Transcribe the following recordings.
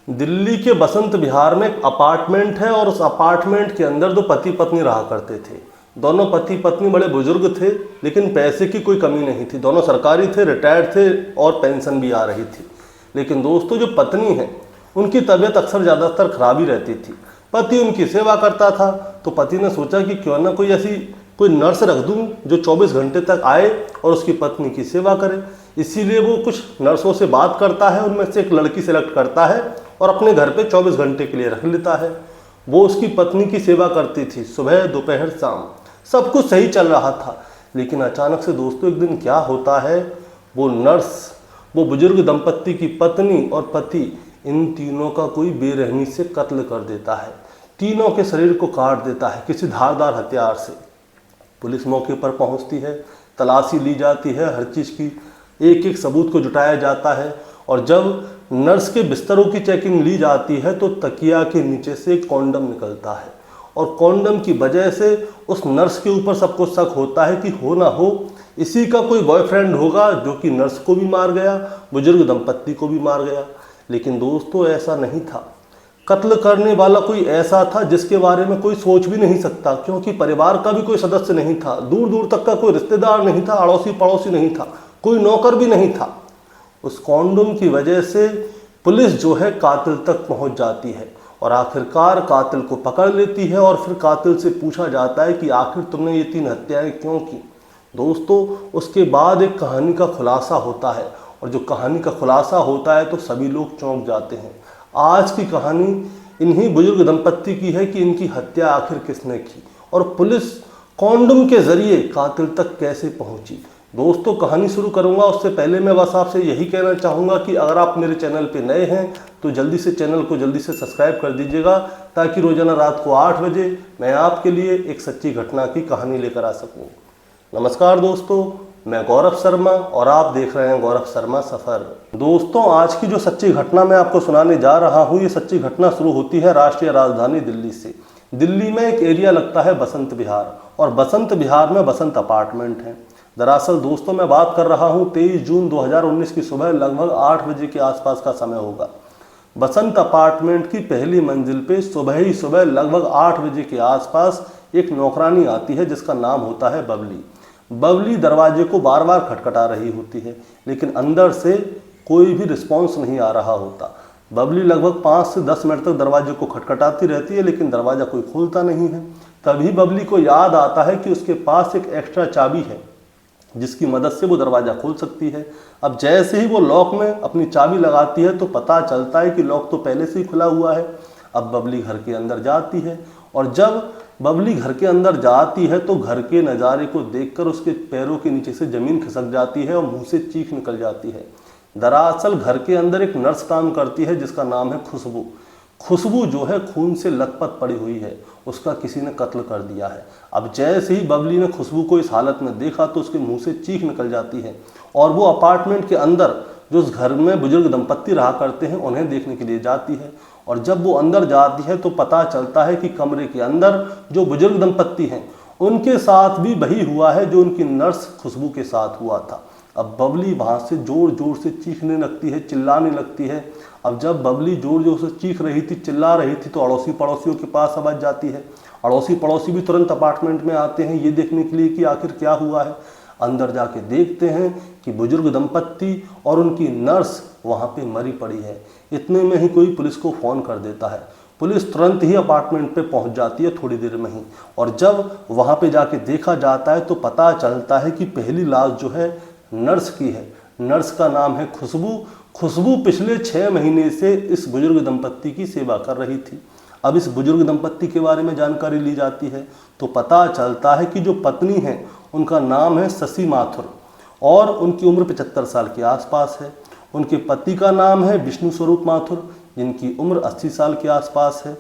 दिल्ली के बसंत विहार में एक अपार्टमेंट है और उस अपार्टमेंट के अंदर दो पति पत्नी रहा करते थे। दोनों पति पत्नी बड़े बुजुर्ग थे, लेकिन पैसे की कोई कमी नहीं थी। दोनों सरकारी थे, रिटायर्ड थे और पेंशन भी आ रही थी। लेकिन दोस्तों, जो पत्नी है उनकी तबीयत अक्सर ज़्यादातर खराब ही रहती थी। पति उनकी सेवा करता था, तो पति ने सोचा कि क्यों ना कोई नर्स रख दूं जो 24 घंटे तक आए और उसकी पत्नी की सेवा करे। इसीलिए वो कुछ नर्सों से बात करता है, उनमें से एक लड़की सेलेक्ट करता है और अपने घर पे 24 घंटे के लिए रख लेता है। वो उसकी पत्नी की सेवा करती थी, सुबह दोपहर शाम, सब कुछ सही चल रहा था। लेकिन अचानक से दोस्तों एक दिन क्या होता है, वो नर्स, वो बुजुर्ग दंपत्ति की पत्नी और पति, इन तीनों का कोई बेरहमी से कत्ल कर देता है। तीनों के शरीर को काट देता है किसी धारदार हथियार से। पुलिस मौके पर पहुंचती है, तलाशी ली जाती है, हर चीज़ की एक एक सबूत को जुटाया जाता है। और जब नर्स के बिस्तरों की चेकिंग ली जाती है तो तकिया के नीचे से एक कॉन्डम निकलता है और कॉन्डम की वजह से उस नर्स के ऊपर सबको शक होता है कि हो ना हो इसी का कोई बॉयफ्रेंड होगा जो कि नर्स को भी मार गया, बुजुर्ग दंपत्ति को भी मार गया। लेकिन दोस्तों ऐसा नहीं था। कत्ल करने वाला कोई ऐसा था जिसके बारे में कोई सोच भी नहीं सकता, क्योंकि परिवार का भी कोई सदस्य नहीं था, दूर दूर तक का कोई रिश्तेदार नहीं था, अड़ोसी पड़ोसी नहीं था, कोई नौकर भी नहीं था। उस कॉन्डोम की वजह से पुलिस जो है कातिल तक पहुंच जाती है और आखिरकार कातिल को पकड़ लेती है। और फिर कातिल से पूछा जाता है कि आखिर तुमने ये 3 हत्याएं क्यों की। दोस्तों उसके बाद एक कहानी का खुलासा होता है और जो कहानी का खुलासा होता है तो सभी लोग चौंक जाते हैं। आज की कहानी इन्हीं बुजुर्ग दंपत्ति की है कि इनकी हत्या आखिर किसने की और पुलिस कॉन्डोम के जरिए कातिल तक कैसे पहुंची। दोस्तों कहानी शुरू करूंगा उससे पहले मैं बस आपसे यही कहना चाहूँगा कि अगर आप मेरे चैनल पे नए हैं तो जल्दी से चैनल को जल्दी से सब्सक्राइब कर दीजिएगा, ताकि रोजाना रात को 8 बजे मैं आपके लिए एक सच्ची घटना की कहानी लेकर आ सकूँ। नमस्कार दोस्तों, मैं गौरव शर्मा और आप देख रहे हैं गौरव शर्मा सफ़र। दोस्तों आज की जो सच्ची घटना मैं आपको सुनाने जा रहा हूँ, ये सच्ची घटना शुरू होती है राष्ट्रीय राजधानी दिल्ली से। दिल्ली में एक एरिया लगता है बसंत विहार और बसंत विहार में बसंत अपार्टमेंट है। दरअसल दोस्तों मैं बात कर रहा हूँ 23 जून 2019 की सुबह लगभग 8 बजे के आसपास का समय होगा। बसंत अपार्टमेंट की पहली मंजिल पे सुबह लगभग 8 बजे के आसपास एक नौकरानी आती है जिसका नाम होता है बबली। बबली दरवाजे को बार बार खटखटा रही होती है, लेकिन अंदर से कोई भी रिस्पॉन्स नहीं आ रहा होता। बबली लगभग 5 से 10 मिनट तक दरवाजे को खटखटाती रहती है, लेकिन दरवाज़ा कोई खोलता नहीं है। तभी बबली को याद आता है कि उसके पास एक एक्स्ट्रा चाबी है जिसकी मदद से वो दरवाज़ा खोल सकती है। अब जैसे ही वो लॉक में अपनी चाबी लगाती है तो पता चलता है कि लॉक तो पहले से ही खुला हुआ है। अब बबली घर के अंदर जाती है और जब बबली घर के अंदर जाती है तो घर के नज़ारे को देखकर उसके पैरों के नीचे से ज़मीन खिसक जाती है और मुंह से चीख निकल जाती है। दरअसल घर के अंदर एक नर्स काम करती है जिसका नाम है खुशबू। खुशबू जो है खून से लथपथ पड़ी हुई है, उसका किसी ने कत्ल कर दिया है। अब जैसे ही बबली ने खुशबू को इस हालत में देखा तो उसके मुंह से चीख निकल जाती है और वो अपार्टमेंट के अंदर जो उस घर में बुजुर्ग दंपत्ति रहा करते हैं उन्हें देखने के लिए जाती है। और जब वो अंदर जाती है तो पता चलता है कि कमरे के अंदर जो बुजुर्ग दंपत्ति हैं उनके साथ भी वही हुआ है जो उनकी नर्स खुशबू के साथ हुआ था। अब बबली वहाँ से जोर जोर से चीखने लगती है, चिल्लाने लगती है। अब जब बबली जोर जोर से चीख रही थी, चिल्ला रही थी, तो अड़ोसी पड़ोसियों के पास आवाज़ जाती है। अड़ोसी पड़ोसी भी तुरंत अपार्टमेंट में आते हैं ये देखने के लिए कि आखिर क्या हुआ है। अंदर जाके देखते हैं कि बुजुर्ग दंपत्ति और उनकी नर्स वहाँ पे मरी पड़ी है। इतने में ही कोई पुलिस को फ़ोन कर देता है। पुलिस तुरंत ही अपार्टमेंट पे पहुँच जाती है थोड़ी देर में ही। और जब वहाँ पे जाके देखा जाता है तो पता चलता है कि पहली लाश जो है नर्स की है। नर्स का नाम है खुशबू। खुशबू पिछले 6 महीने से इस बुजुर्ग दंपत्ति की सेवा कर रही थी। अब इस बुजुर्ग दंपत्ति के बारे में जानकारी ली जाती है तो पता चलता है कि जो पत्नी है उनका नाम है शशि माथुर और उनकी उम्र 75 साल के आसपास है। उनके पति का नाम है विष्णु स्वरूप माथुर जिनकी उम्र 80 साल के आसपास है।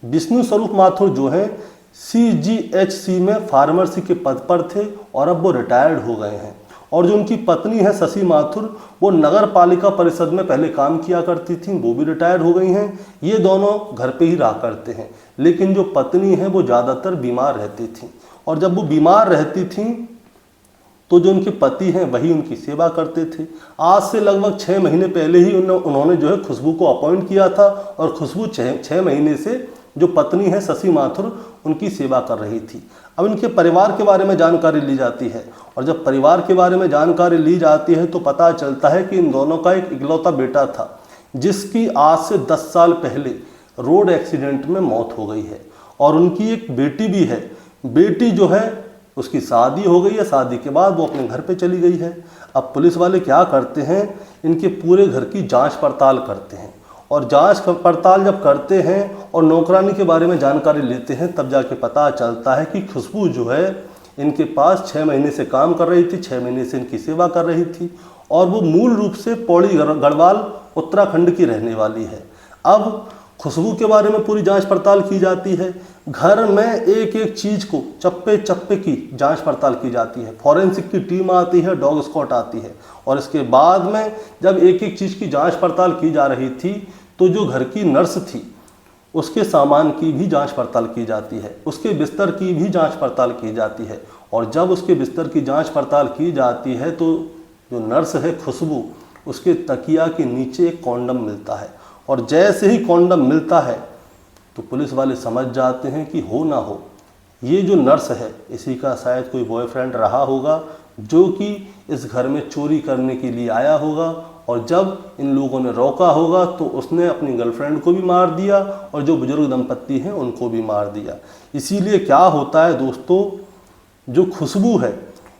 विष्णु स्वरूप माथुर जो है CGHC में फार्मेसी के पद पर थे और अब वो रिटायर्ड हो गए हैं। और जो उनकी पत्नी है शशि माथुर, वो नगर पालिका परिषद में पहले काम किया करती थी, वो भी रिटायर हो गई हैं। ये दोनों घर पे ही रहा करते हैं, लेकिन जो पत्नी है वो ज़्यादातर बीमार रहती थी और जब वो बीमार रहती थी तो जो उनके पति हैं वही उनकी सेवा करते थे। आज से लगभग 6 महीने पहले ही उन्होंने जो है खुशबू को अपॉइंट किया था और खुशबू 6 महीने से जो पत्नी है शशि माथुर उनकी सेवा कर रही थी। अब इनके परिवार के बारे में जानकारी ली जाती है और जब परिवार के बारे में जानकारी ली जाती है तो पता चलता है कि इन दोनों का एक इकलौता बेटा था जिसकी आज से 10 साल पहले रोड एक्सीडेंट में मौत हो गई है और उनकी एक बेटी भी है। बेटी जो है उसकी शादी हो गई है, शादी के बाद वो अपने घर पे चली गई है। अब पुलिस वाले क्या करते हैं, इनके पूरे घर की जांच पड़ताल करते हैं और जांच पड़ताल जब करते हैं और नौकरानी के बारे में जानकारी लेते हैं तब जाके पता चलता है कि खुशबू जो है इनके पास 6 महीने से काम कर रही थी, 6 महीने से इनकी सेवा कर रही थी और वो मूल रूप से पौड़ी गढ़वाल उत्तराखंड की रहने वाली है। अब खुशबू के बारे में पूरी जांच पड़ताल की जाती है, घर में एक एक चीज़ को चप्पे चप्पे की जांच पड़ताल की जाती है, फॉरेंसिक की टीम आती है, डॉग स्क्वाड आती है और इसके बाद में जब एक एक चीज़ की जांच पड़ताल की जा रही थी तो जो घर की नर्स थी उसके सामान की भी जांच पड़ताल की जाती है, उसके बिस्तर की भी जांच पड़ताल की जाती है और जब उसके बिस्तर की जांच पड़ताल की जाती है तो जो नर्स है खुशबू उसके तकिया के नीचे एक कॉन्डम मिलता है और जैसे ही कॉन्डम मिलता है तो पुलिस वाले समझ जाते हैं कि हो ना हो ये जो नर्स है इसी का शायद कोई बॉयफ्रेंड रहा होगा जो कि इस घर में चोरी करने के लिए आया होगा और जब इन लोगों ने रोका होगा तो उसने अपनी गर्लफ्रेंड को भी मार दिया और जो बुजुर्ग दंपत्ति हैं उनको भी मार दिया। इसीलिए क्या होता है दोस्तों, जो खुशबू है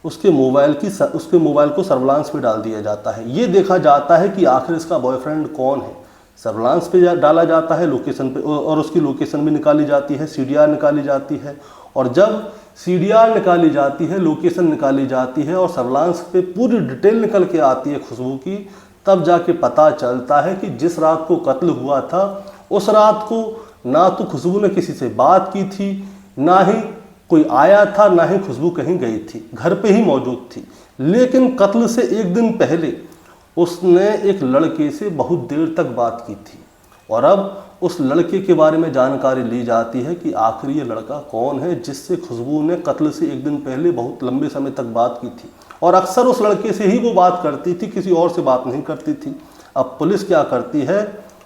उसके मोबाइल को सर्विलांस पे डाल दिया जाता है। ये देखा जाता है कि आखिर इसका बॉयफ्रेंड कौन है, सर्विलांस पे डाला जाता है लोकेशन पे और उसकी लोकेशन भी निकाली जाती है, CDR निकाली जाती है और जब CDR निकाली जाती है, लोकेशन निकाली जाती है और सर्विलांस पे पूरी डिटेल निकल के आती है खुशबू की, तब जाके पता चलता है कि जिस रात को कत्ल हुआ था उस रात को ना तो खुशबू ने किसी से बात की थी, ना ही कोई आया था, ना ही खुशबू कहीं गई थी, घर पे ही मौजूद थी। लेकिन कत्ल से एक दिन पहले उसने एक लड़के से बहुत देर तक बात की थी और अब उस लड़के के बारे में जानकारी ली जाती है कि आखिर ये लड़का कौन है जिससे खुशबू ने कत्ल से एक दिन पहले बहुत लंबे समय तक बात की थी और अक्सर उस लड़के से ही वो बात करती थी, किसी और से बात नहीं करती थी। अब पुलिस क्या करती है,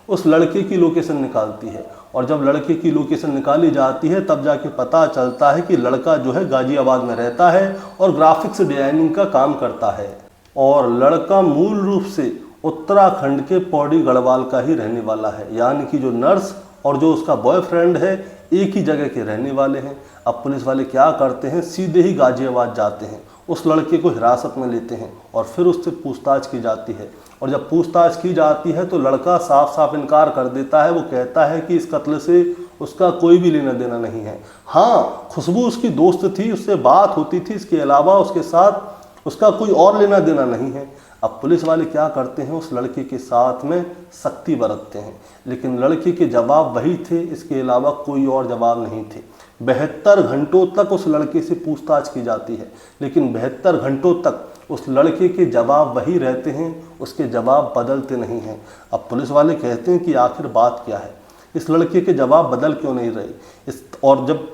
उस लड़के की लोकेशन निकालती है और जब लड़के की लोकेशन निकाली जाती है तब जाके पता चलता है कि लड़का जो है गाजियाबाद में रहता है और ग्राफिक्स डिजाइनिंग का काम करता है और लड़का मूल रूप से उत्तराखंड के पौड़ी गढ़वाल का ही रहने वाला है, यानी कि जो नर्स और जो उसका बॉयफ्रेंड है एक ही जगह के रहने वाले हैं। अब पुलिस वाले क्या करते हैं, सीधे ही गाजियाबाद जाते हैं, उस लड़के को हिरासत में लेते हैं और फिर उससे पूछताछ की जाती है और जब पूछताछ की जाती है तो लड़का साफ साफ इनकार कर देता है। वो कहता है कि इस कत्ल से उसका कोई भी लेना देना नहीं है। हाँ, खुशबू उसकी दोस्त थी, उससे बात होती थी, इसके अलावा उसके साथ उसका कोई और लेना देना नहीं है। अब पुलिस वाले क्या करते हैं, उस लड़के के साथ में सख्ती बरतते हैं, लेकिन लड़के के जवाब वही थे, इसके अलावा कोई और जवाब नहीं थे। 72 घंटों तक उस लड़के से पूछताछ की जाती है, लेकिन 72 घंटों तक उस लड़के के जवाब वही रहते हैं, उसके जवाब बदलते नहीं हैं। अब पुलिस वाले कहते हैं कि आखिर बात क्या है, इस लड़के के जवाब बदल क्यों नहीं रहे। और जब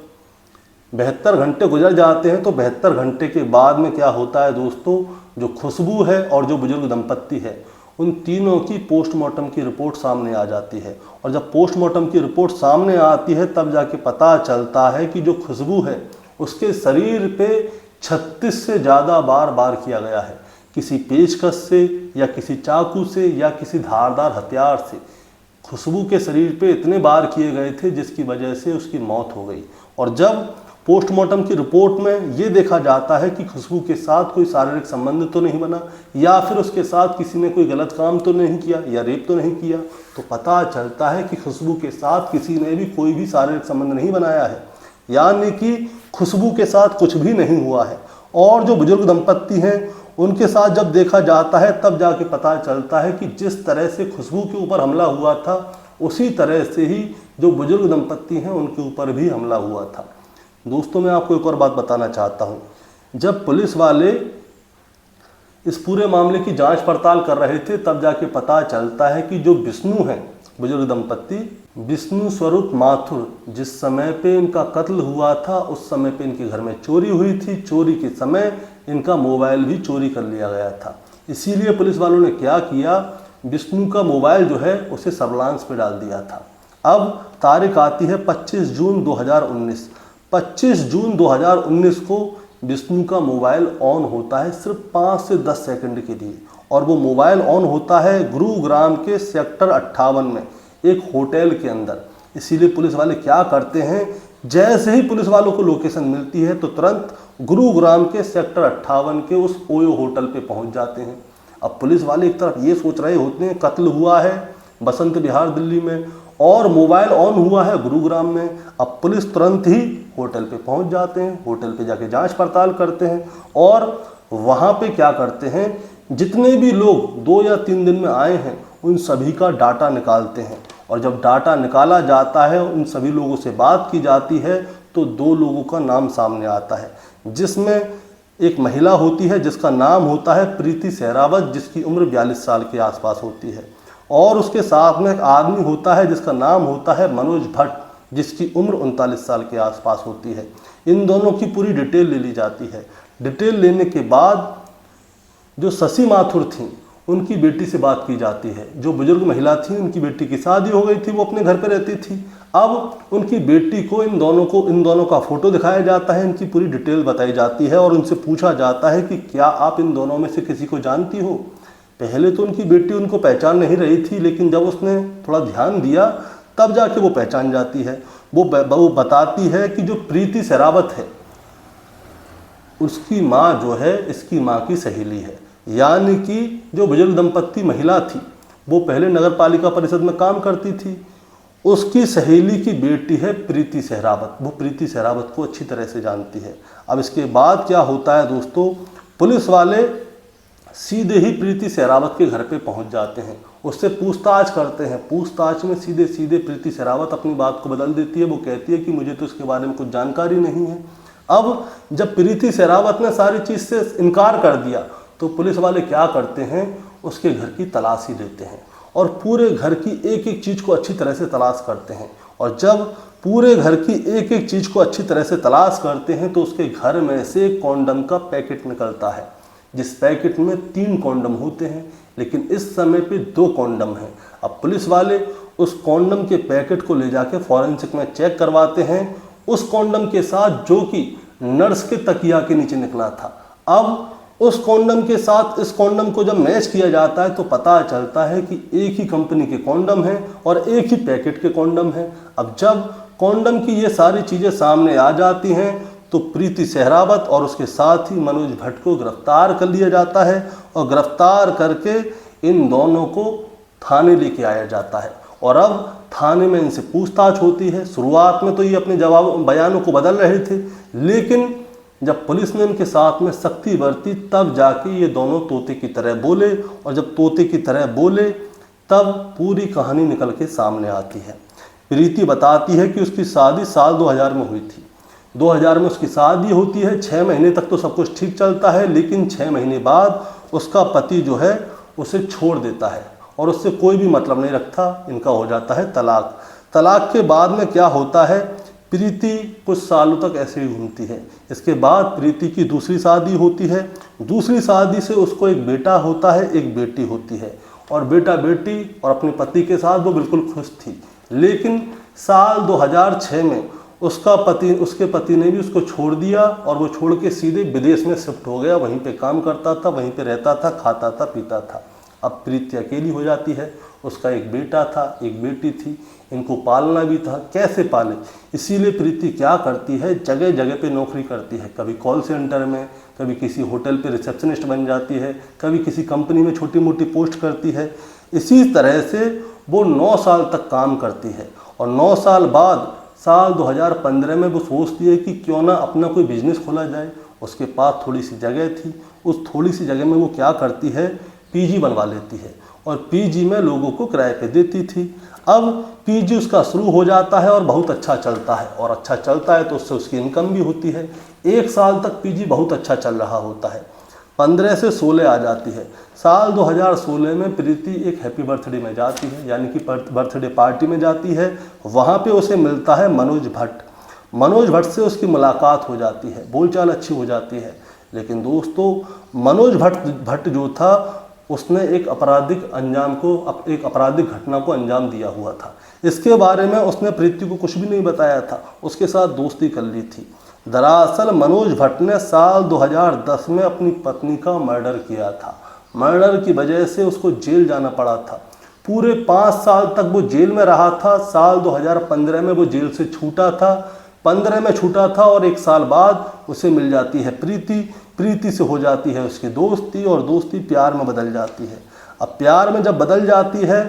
72 घंटे गुजर जाते हैं तो 72 घंटे के बाद में क्या होता है दोस्तों, जो खुशबू है और जो बुजुर्ग दंपत्ति है उन तीनों की पोस्टमार्टम की रिपोर्ट सामने आ जाती है और जब पोस्टमार्टम की रिपोर्ट सामने आती है तब जाके पता चलता है कि जो खुशबू है उसके शरीर पे 36 से ज़्यादा बार किया गया है, किसी पेचकस से या किसी चाकू से या किसी धारदार हथियार से। खुशबू के शरीर पे इतने बार किए गए थे जिसकी वजह से उसकी मौत हो गई। और जब पोस्टमार्टम की रिपोर्ट में ये देखा जाता है कि खुशबू के साथ कोई शारीरिक संबंध तो नहीं बना या फिर उसके साथ किसी ने कोई गलत काम तो नहीं किया या रेप तो नहीं किया, तो पता चलता है कि खुशबू के साथ किसी ने भी कोई भी शारीरिक संबंध नहीं बनाया है, यानी कि खुशबू के साथ कुछ भी नहीं हुआ है। और जो बुजुर्ग दंपत्ति हैं उनके साथ जब देखा जाता है तब जाके पता चलता है कि जिस तरह से खुशबू के ऊपर हमला हुआ था उसी तरह से ही जो बुजुर्ग दंपत्ति हैं उनके ऊपर भी हमला हुआ था। दोस्तों, मैं आपको एक और बात बताना चाहता हूँ, जब पुलिस वाले इस पूरे मामले की जांच पड़ताल कर रहे थे तब जाके पता चलता है कि जो विष्णु हैं बुजुर्ग दंपत्ति विष्णु स्वरूप माथुर जिस समय पे इनका कत्ल हुआ था उस समय पे इनके घर में चोरी हुई थी। चोरी के समय इनका मोबाइल भी चोरी कर लिया गया था। इसीलिए पुलिस वालों ने क्या किया, विष्णु का मोबाइल जो है उसे सर्विलांस पे डाल दिया था। अब तारीख आती है 25 जून 2019। 25 जून 2019 को विष्णु का मोबाइल ऑन होता है सिर्फ 5 से 10 सेकंड के लिए, और वो मोबाइल ऑन होता है गुरुग्राम के सेक्टर 58 में एक होटल के अंदर। इसीलिए पुलिस वाले क्या करते हैं, जैसे ही पुलिस वालों को लोकेशन मिलती है तो तुरंत गुरुग्राम के सेक्टर 58 के उस ओयो होटल पे पहुंच जाते हैं। अब पुलिस वाले एक तरफ ये सोच रहे होते हैं कत्ल हुआ है बसंत विहार दिल्ली में और मोबाइल ऑन हुआ है गुरुग्राम में। अब पुलिस तुरंत ही होटल पे पहुंच जाते हैं, होटल पे जाके जांच पड़ताल करते हैं और वहां पे क्या करते हैं, जितने भी लोग 2 या 3 दिन में आए हैं उन सभी का डाटा निकालते हैं। और जब डाटा निकाला जाता है, उन सभी लोगों से बात की जाती है तो 2 लोगों का नाम सामने आता है, जिसमें एक महिला होती है जिसका नाम होता है प्रीति सहरावत, जिसकी उम्र 42 साल के आसपास होती है, और उसके साथ में एक आदमी होता है जिसका नाम होता है मनोज भट्ट, जिसकी उम्र 39 साल के आसपास होती है। इन दोनों की पूरी डिटेल ले ली जाती है। डिटेल लेने के बाद जो शशि माथुर थी उनकी बेटी से बात की जाती है। जो बुजुर्ग महिला थी उनकी बेटी की शादी हो गई थी, वो अपने घर पे रहती थी। अब उनकी बेटी को इन दोनों का फोटो दिखाया जाता है, इनकी पूरी डिटेल बताई जाती है और उनसे पूछा जाता है कि क्या आप इन दोनों में से किसी को जानती हो। पहले तो उनकी बेटी उनको पहचान नहीं रही थी, लेकिन जब उसने थोड़ा ध्यान दिया तब जाके वो पहचान जाती है। वो बताती है कि जो प्रीति सहरावत है उसकी माँ जो है इसकी माँ की सहेली है। यानी कि जो बुजुर्ग दंपत्ति महिला थी वो पहले नगर पालिका परिषद में काम करती थी, उसकी सहेली की बेटी है प्रीति सहरावत। वो प्रीति सहरावत को अच्छी तरह से जानती है। अब इसके बाद क्या होता है दोस्तों, पुलिस वाले सीधे ही प्रीति सहरावत के घर पे पहुंच जाते हैं, उससे पूछताछ करते हैं। पूछताछ में सीधे सीधे प्रीति सहरावत अपनी बात को बदल देती है। वो कहती है कि मुझे तो इसके बारे में कुछ जानकारी नहीं है। अब जब प्रीति सहरावत ने सारी चीज़ से इनकार कर दिया तो पुलिस वाले क्या करते हैं, उसके घर की तलाशी लेते हैं और पूरे घर की एक एक चीज़ को अच्छी तरह से तलाश करते हैं। और जब पूरे घर की एक एक चीज़ को अच्छी तरह से तलाश करते हैं तो उसके घर में से कॉन्डम का पैकेट निकलता है, जिस पैकेट में 3 कॉन्डम होते हैं, लेकिन इस समय पे 2 कॉन्डम हैं। अब पुलिस वाले उस कॉन्डम के पैकेट को ले जाके फॉरेंसिक में चेक करवाते हैं, उस कॉन्डम के साथ जो कि नर्स के तकिया के नीचे निकला था। अब उस कॉन्डम के साथ इस कॉन्डम को जब मैच किया जाता है तो पता चलता है कि एक ही कंपनी के कॉन्डम हैं और एक ही पैकेट के कॉन्डम हैं। अब जब कॉन्डम की ये सारी चीज़ें सामने आ जाती हैं तो प्रीति सहरावत और उसके साथ ही मनोज भट्ट को गिरफ्तार कर लिया जाता है और गिरफ्तार करके इन दोनों को थाने लेके आया जाता है। और अब थाने में इनसे पूछताछ होती है। शुरुआत में तो ये अपने बयानों को बदल रहे थे, लेकिन जब पुलिस ने इनके साथ में सख्ती बरती तब जाके ये दोनों तोते की तरह बोले, और जब तोते की तरह बोले तब पूरी कहानी निकल के सामने आती है। प्रीति बताती है कि उसकी शादी साल 2000 में हुई थी। 2000 में उसकी शादी होती है। 6 महीने तक तो सब कुछ ठीक चलता है, लेकिन 6 महीने बाद उसका पति जो है उसे छोड़ देता है और उससे कोई भी मतलब नहीं रखता। इनका हो जाता है तलाक। तलाक के बाद में क्या होता है, प्रीति कुछ सालों तक ऐसे ही घूमती है। इसके बाद प्रीति की दूसरी शादी होती है। दूसरी शादी से उसको एक बेटा होता है, एक बेटी होती है, और बेटा बेटी और अपने पति के साथ वो बिल्कुल खुश थी। लेकिन साल 2006 में उसके पति ने भी उसको छोड़ दिया और वो छोड़ के सीधे विदेश में शिफ्ट हो गया। वहीं पे काम करता था, वहीं पे रहता था, खाता था, पीता था। अब प्रीति अकेली हो जाती है। उसका एक बेटा था, एक बेटी थी, इनको पालना भी था। कैसे पाले, इसीलिए प्रीति क्या करती है, जगह जगह पे नौकरी करती है। कभी कॉल सेंटर में, कभी किसी होटल पे रिसेप्शनिस्ट बन जाती है, कभी किसी कंपनी में छोटी मोटी पोस्ट करती है। इसी तरह से वो 9 साल तक काम करती है और 9 साल बाद साल 2015 में वो सोचती है कि क्यों ना अपना कोई बिजनेस खोला जाए। उसके पास थोड़ी सी जगह थी। उस थोड़ी सी जगह में वो क्या करती है, पीजी बनवा लेती है और पीजी में लोगों को किराए पे देती थी। अब पीजी उसका शुरू हो जाता है और बहुत अच्छा चलता है, और अच्छा चलता है तो उससे उसकी इनकम भी होती है। 1 साल तक पीजी बहुत अच्छा चल रहा होता है। 15 से 16 आ जाती है। साल 2016 में प्रीति एक हैप्पी बर्थडे में जाती है, यानी कि बर्थडे पार्टी में जाती है। वहाँ पे उसे मिलता है मनोज भट्ट। मनोज भट्ट से उसकी मुलाकात हो जाती है, बोलचाल अच्छी हो जाती है। लेकिन दोस्तों, मनोज भट्ट जो था, उसने एक आपराधिक घटना को अंजाम दिया हुआ था। इसके बारे में उसने प्रीति को कुछ भी नहीं बताया था, उसके साथ दोस्ती कर ली थी। दरअसल मनोज भट्ट ने साल 2010 में अपनी पत्नी का मर्डर किया था। मर्डर की वजह से उसको जेल जाना पड़ा था। पूरे 5 साल तक वो जेल में रहा था। साल 2015 में वो जेल से छूटा था, 15 में छूटा था, और 1 साल बाद उसे मिल जाती है प्रीति से हो जाती है उसकी दोस्ती, और दोस्ती प्यार में बदल जाती है। अब प्यार में जब बदल जाती है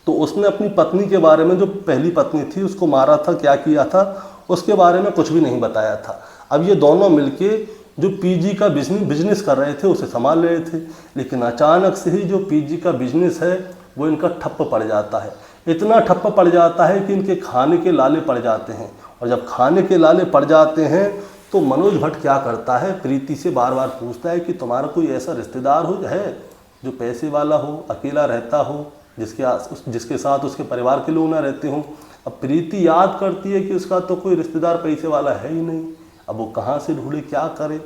तो उसने अपनी पत्नी के बारे में, जो पहली पत्नी थी, उसको मारा था, क्या किया था, उसके बारे में कुछ भी नहीं बताया था। अब ये दोनों मिलके जो पीजी का बिजनेस कर रहे थे उसे संभाल रहे थे। लेकिन अचानक से ही जो पीजी का बिजनेस है वो इनका ठप्प पड़ जाता है। इतना ठप्प पड़ जाता है कि इनके खाने के लाले पड़ जाते हैं। और जब खाने के लाले पड़ जाते हैं तो मनोज भट्ट क्या करता है, प्रीति से बार बार पूछता है कि तुम्हारा कोई ऐसा रिश्तेदार है जो पैसे वाला हो, अकेला रहता हो, जिसके साथ उसके परिवार के लोग ना रहते हों। अब प्रीति याद करती है कि उसका तो कोई रिश्तेदार पैसे वाला है ही नहीं। अब वो कहाँ से ढूंढे, क्या करे।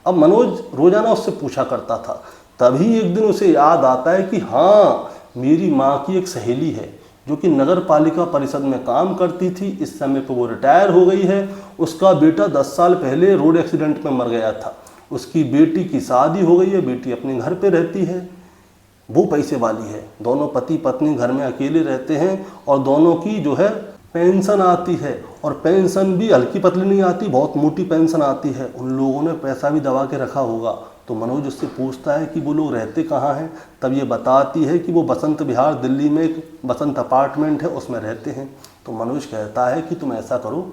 अब मनोज रोजाना उससे पूछा करता था। तभी एक दिन उसे याद आता है कि हाँ, मेरी माँ की एक सहेली है जो कि नगर पालिका परिषद में काम करती थी। इस समय पर वो रिटायर हो गई है। उसका बेटा 10 साल पहले रोड एक्सीडेंट में मर गया था। उसकी बेटी की शादी हो गई है, बेटी अपने घर पे रहती है, वो पैसे वाली है। दोनों पति पत्नी घर में अकेले रहते हैं और दोनों की जो है पेंशन आती है, और पेंशन भी हल्की पतली नहीं आती, बहुत मोटी पेंशन आती है। उन लोगों ने पैसा भी दबा के रखा होगा। तो मनोज उससे पूछता है कि वो लोग रहते कहाँ हैं। तब ये बताती है कि वो बसंत विहार दिल्ली में एक बसंत अपार्टमेंट है, उसमें रहते हैं। तो मनोज कहता है कि तुम ऐसा करो,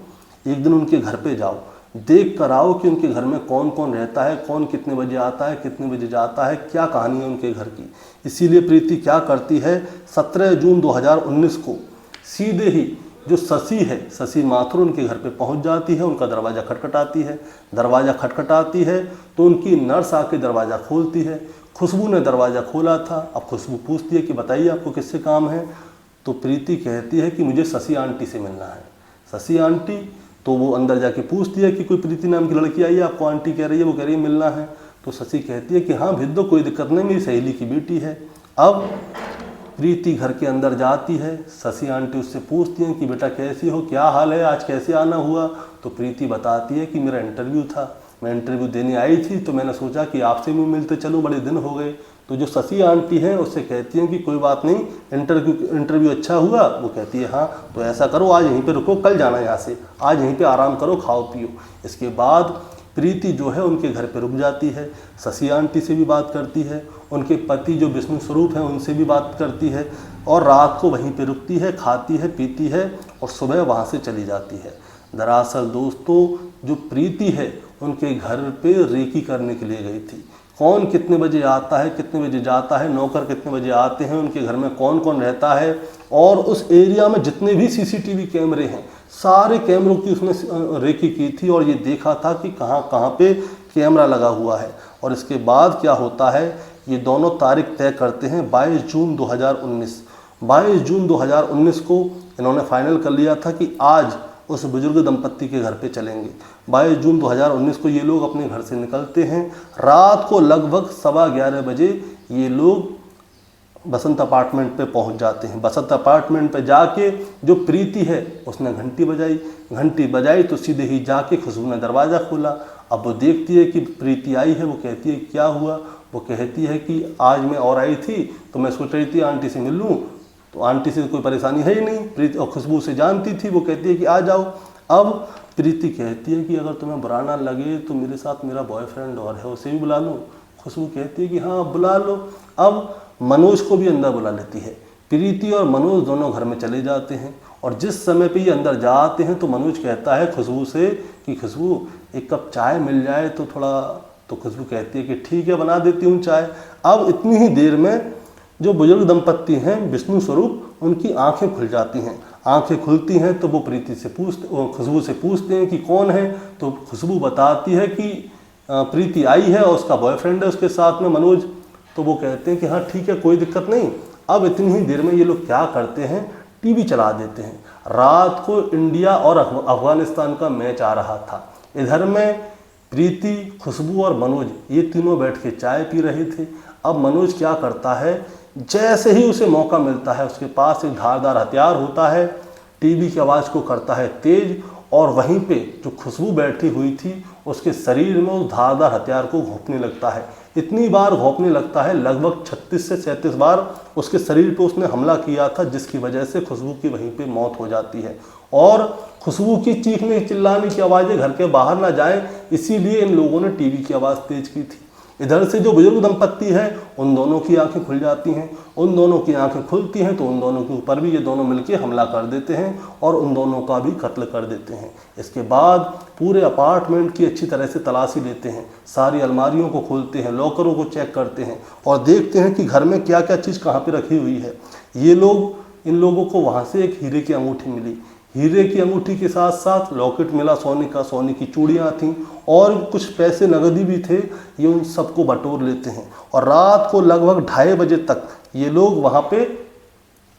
एक दिन उनके घर पे जाओ, देख कर आओ कि उनके घर में कौन कौन रहता है, कौन कितने बजे आता है, कितने बजे जाता है, क्या कहानी है उनके घर की। इसीलिए प्रीति क्या करती है, 17 जून 2019 को सीधे ही जो शशि माथुर उनके घर पे पहुंच जाती है। उनका दरवाज़ा खटखटाती है तो उनकी नर्स आके दरवाज़ा खोलती है। खुशबू ने दरवाज़ा खोला था। अब खुशबू पूछती है कि बताइए आपको किससे काम है। तो प्रीति कहती है कि मुझे शशि आंटी से मिलना है। शशि आंटी, तो वो अंदर जाके पूछती है कि कोई प्रीति नाम की लड़की आई है, आपको आंटी कह रही है, वो कह रही है मिलना है। तो शशि कहती है कि हाँ भेज दो, कोई दिक्कत नहीं, मेरी सहेली की बेटी है। अब प्रीति घर के अंदर जाती है। शशि आंटी उससे पूछती हैं कि बेटा कैसी हो, क्या हाल है, आज कैसे आना हुआ। तो प्रीति बताती है कि मेरा इंटरव्यू था, मैं इंटरव्यू देने आई थी, तो मैंने सोचा कि आपसे भी मिलते चलो, बड़े दिन हो गए। तो जो शशि आंटी है उससे कहती हैं कि कोई बात नहीं, इंटरव्यू अच्छा हुआ। वो कहती है हाँ, तो ऐसा करो आज यहीं पे रुको, कल जाना यहाँ से, आज यहीं पे आराम करो, खाओ पियो। इसके बाद प्रीति जो है उनके घर पे रुक जाती है। शशि आंटी से भी बात करती है, उनके पति जो विष्णु स्वरूप हैं उनसे भी बात करती है, और रात को वहीं पे रुकती है, खाती है, पीती है, और सुबह वहाँ से चली जाती है। दरअसल दोस्तों, जो प्रीति है उनके घर पे रेकी करने के लिए गई थी। कौन कितने बजे आता है, कितने बजे जाता है, नौकर कितने बजे आते हैं, उनके घर में कौन कौन रहता है, और उस एरिया में जितने भी सीसीटीवी कैमरे हैं, सारे कैमरों की उसने रेकी की थी, और ये देखा था कि कहाँ कहाँ पे कैमरा लगा हुआ है। और इसके बाद क्या होता है, ये दोनों तारीख तय करते हैं 22 जून 2019। 22 जून 2019 को इन्होंने फाइनल कर लिया था कि आज उस बुजुर्ग दंपत्ति के घर पे चलेंगे। 22 जून 2019 को ये लोग अपने घर से निकलते हैं। रात को लगभग 11:15 बजे ये लोग बसंत अपार्टमेंट पे पहुंच जाते हैं। बसंत अपार्टमेंट पे जाके जो प्रीति है उसने घंटी बजाई तो सीधे ही जाके खुशबू ने दरवाज़ा खोला। अब वो देखती है कि प्रीति आई है। वो कहती है क्या हुआ। वो कहती है कि आज मैं और आई थी तो मैं सोच रही थी आंटी से मिल लूँ, तो आंटी से कोई परेशानी है ही नहीं। प्रीति और खुशबू से जानती थी। वो कहती है कि आ जाओ। अब प्रीति कहती है कि अगर तुम्हें बुरा ना लगे तो मेरे साथ मेरा बॉयफ्रेंड और है, उसे भी बुला लूँ। खुशबू कहती है कि हाँ बुला लो। अब मनोज को भी अंदर बुला लेती है। प्रीति और मनोज दोनों घर में चले जाते हैं, और जिस समय पे ये अंदर जाते हैं तो मनोज कहता है खुशबू से कि खुशबू एक कप चाय मिल जाए तो थोड़ा, तो खुशबू कहती है कि ठीक है बना देती हूँ चाय। अब इतनी ही देर में जो बुजुर्ग दंपत्ति हैं विष्णु स्वरूप, उनकी आंखें खुल जाती हैं। आंखें खुलती हैं तो वो खुशबू से पूछते हैं कि कौन है। तो खुशबू बताती है कि प्रीति आई है और उसका बॉयफ्रेंड है उसके साथ में मनोज, तो वो कहते हैं कि हाँ ठीक है कोई दिक्कत नहीं। अब इतनी ही देर में ये लोग क्या करते हैं, टीवी चला देते हैं। रात को इंडिया और अफगानिस्तान का मैच आ रहा था। इधर में प्रीति, खुशबू और मनोज ये तीनों बैठ के चाय पी रहे थे। अब मनोज क्या करता है, जैसे ही उसे मौका मिलता है, उसके पास एक धारदार हथियार होता है, टीवी की आवाज़ को करता है तेज और वहीं पे जो खुशबू बैठी हुई थी उसके शरीर में उस धारदार हथियार को घोंपने लगता है। इतनी बार घोंपने लगता है, लगभग 36 से 37 बार उसके शरीर पे उसने हमला किया था, जिसकी वजह से खुशबू की वहीं पे मौत हो जाती है। और खुशबू की चीखने चिल्लाने की आवाज़ें घर के बाहर ना जाए, इसीलिए इन लोगों ने टीवी की आवाज़ तेज की थी। इधर से जो बुजुर्ग दंपत्ति है उन दोनों की आंखें खुल जाती हैं। उन दोनों की आंखें खुलती हैं तो उन दोनों के ऊपर भी ये दोनों मिलकर हमला कर देते हैं और उन दोनों का भी कत्ल कर देते हैं। इसके बाद पूरे अपार्टमेंट की अच्छी तरह से तलाशी लेते हैं, सारी अलमारियों को खोलते हैं, लॉकरों को चेक करते हैं और देखते हैं कि घर में क्या क्या चीज़ कहाँ पर रखी हुई है। इन लोगों को वहाँ से एक हीरे की अंगूठी मिली। हीरे की अंगूठी के साथ साथ लॉकेट मिला सोने का, सोने की चूड़ियाँ थीं और कुछ पैसे नगदी भी थे। ये उन सबको बटोर लेते हैं और रात को लगभग 2:30 बजे तक ये लोग वहाँ पे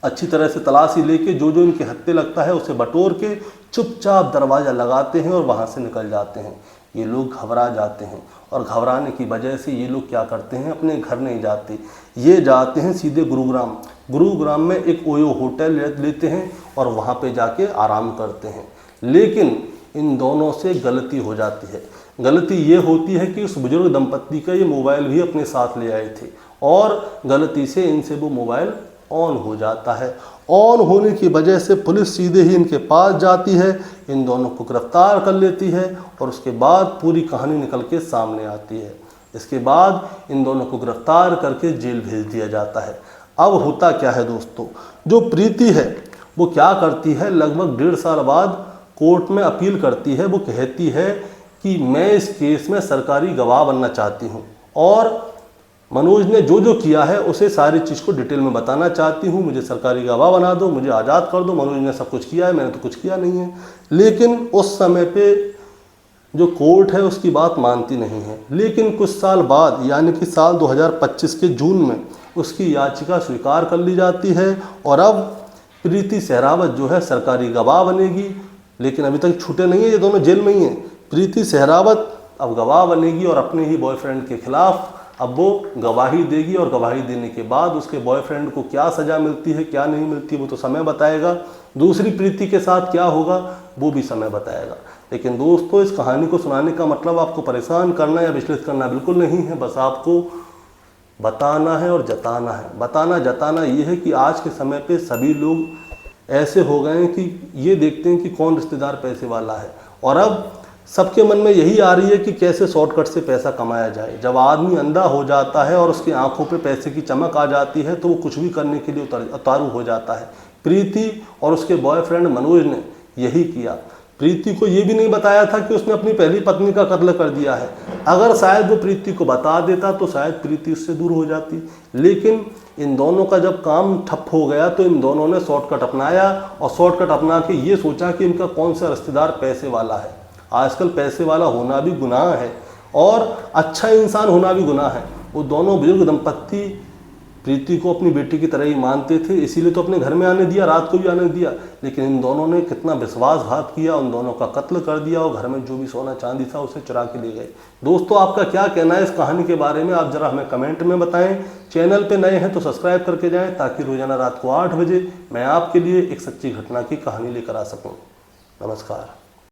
अच्छी तरह से तलाशी लेके जो जो इनके हत्थे लगता है उसे बटोर के चुपचाप दरवाज़ा लगाते हैं और वहाँ से निकल जाते हैं। ये लोग घबरा जाते हैं और घबराने की वजह से ये लोग क्या करते हैं, अपने घर नहीं जाते, ये जाते हैं सीधे गुरुग्राम। गुरुग्राम में एक ओयो होटल लेते हैं और वहाँ पे जाके आराम करते हैं। लेकिन इन दोनों से गलती हो जाती है। गलती ये होती है कि उस बुजुर्ग दंपत्ति का ये मोबाइल भी अपने साथ ले आए थे और गलती से इनसे वो मोबाइल ऑन हो जाता है। ऑन होने की वजह से पुलिस सीधे ही इनके पास जाती है, इन दोनों को गिरफ्तार कर लेती है और उसके बाद पूरी कहानी निकल के सामने आती है। इसके बाद इन दोनों को गिरफ्तार करके जेल भेज दिया जाता है। अब होता क्या है दोस्तों, जो प्रीति है वो क्या करती है, लगभग 1.5 साल बाद कोर्ट में अपील करती है। वो कहती है कि मैं इस केस में सरकारी गवाह बनना चाहती हूँ और मनोज ने जो जो किया है उसे सारी चीज़ को डिटेल में बताना चाहती हूँ। मुझे सरकारी गवाह बना दो, मुझे आज़ाद कर दो। मनोज ने सब कुछ किया है, मैंने तो कुछ किया नहीं है। लेकिन उस समय पे जो कोर्ट है उसकी बात मानती नहीं है। लेकिन कुछ साल बाद यानी कि साल 2025 के जून में उसकी याचिका स्वीकार कर ली जाती है और अब प्रीति सहरावत जो है सरकारी गवाह बनेगी। लेकिन अभी तक छूटे नहीं है, ये दोनों जेल में ही हैं। प्रीति सहरावत अब गवाह बनेगी और अपने ही बॉयफ्रेंड के खिलाफ अब वो गवाही देगी और गवाही देने के बाद उसके बॉयफ्रेंड को क्या सज़ा मिलती है क्या नहीं मिलती वो तो समय बताएगा। दूसरी प्रीति के साथ क्या होगा वो भी समय बताएगा। लेकिन दोस्तों, इस कहानी को सुनाने का मतलब आपको परेशान करना या विचलित करना बिल्कुल नहीं है। बस आपको बताना है और जताना है। बताना जताना ये है कि आज के समय पे सभी लोग ऐसे हो गए हैं कि ये देखते हैं कि कौन रिश्तेदार पैसे वाला है और अब सबके मन में यही आ रही है कि कैसे शॉर्टकट से पैसा कमाया जाए। जब आदमी अंधा हो जाता है और उसकी आंखों पे पैसे की चमक आ जाती है तो वो कुछ भी करने के लिए उतारू हो जाता है। प्रीति और उसके बॉयफ्रेंड मनोज ने यही किया। प्रीति को ये भी नहीं बताया था कि उसने अपनी पहली पत्नी का कत्ल कर दिया है। अगर शायद वो प्रीति को बता देता तो शायद प्रीति उससे दूर हो जाती। लेकिन इन दोनों का जब काम ठप हो गया तो इन दोनों ने शॉर्टकट अपनाया और शॉर्टकट अपना के ये सोचा कि इनका कौन सा रिश्तेदार पैसे वाला है। आजकल पैसे वाला होना भी गुनाह है और अच्छा इंसान होना भी गुनाह है। वो दोनों बुजुर्ग दंपत्ति प्रीति को अपनी बेटी की तरह ही मानते थे, इसीलिए तो अपने घर में आने दिया, रात को भी आने दिया। लेकिन इन दोनों ने कितना विश्वासघात किया, उन दोनों का कत्ल कर दिया और घर में जो भी सोना चांदी था उसे चुरा के ले गए। दोस्तों, आपका क्या कहना है इस कहानी के बारे में, आप जरा हमें कमेंट में बताएं। चैनल पे नए हैं तो सब्सक्राइब करके जाएं ताकि रोजाना रात को 8 बजे मैं आपके लिए एक सच्ची घटना की कहानी लेकर आ सकूं। नमस्कार।